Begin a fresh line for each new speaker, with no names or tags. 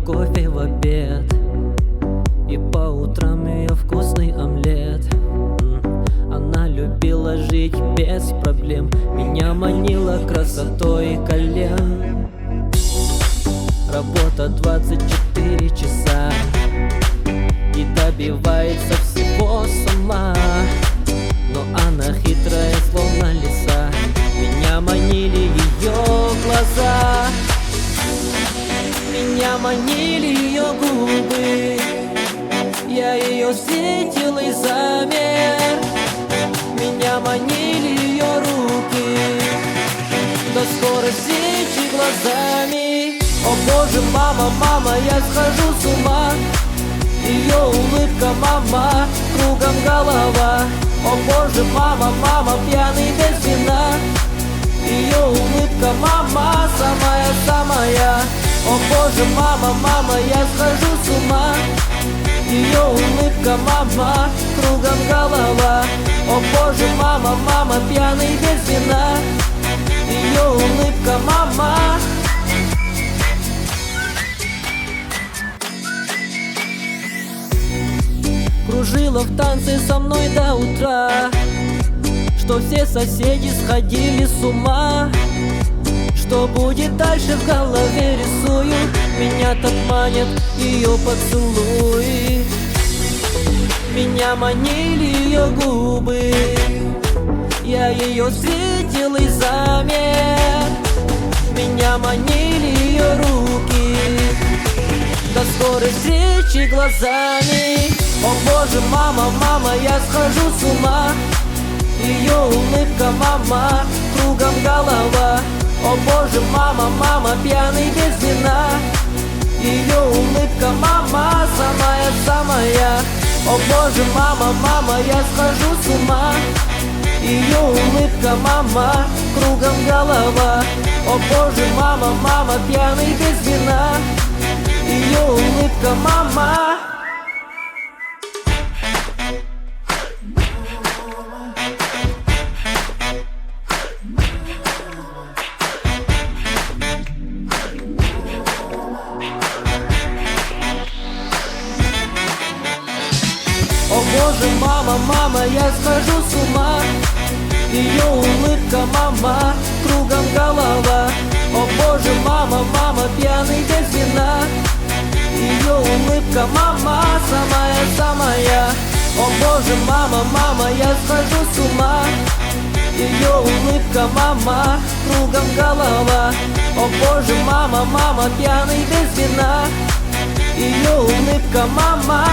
кофе в обед, и по утрам ее вкусный омлет. Она любила жить без проблем, меня манила красотой колен. Работа 24 часа и добивается всего сама, но она хитрая, словно лиса. Меня манили ее глаза, меня манили ее губы. Я ее встретил и замер. Меня манили ее руки до скорой встречи глазами. О боже, мама, мама, я схожу с ума. Ее улыбка, мама, кругом голова. О боже, мама, мама, пьяный без вина. Ее улыбка, мама, самая-самая. О боже, мама, мама, я схожу с ума. Ее улыбка, мама, кругом голова. О боже, мама, мама, пьяный без вина. Ее улыбка, мама. Кружила в танце со мной до утра, что все соседи сходили с ума. Что будет дальше, в голове рисую. Меня так манят ее поцелуи. Меня манили ее губы. Я ее встретил и замер. Меня манили ее руки до скорой встречи глазами. О боже, мама, мама, я схожу с ума. Ее улыбка, мама, кругом голова. О боже, мама, мама, пьяный без вина. Ее улыбка, мама, самая-самая. О боже, мама, мама, я схожу с ума. Ее улыбка, мама, кругом голова. О боже, мама, мама, пьяный без вина. Ее улыбка, мама. О боже, мама, мама, я схожу с ума. Ее улыбка, мама, кругом голова. О боже, мама, мама, пьяный без вина. Ее улыбка, мама, самая-самая. О боже, мама, мама, я схожу с ума. Ее улыбка, мама, кругом голова. О боже, мама, мама, пьяный без вина. Ее улыбка, мама.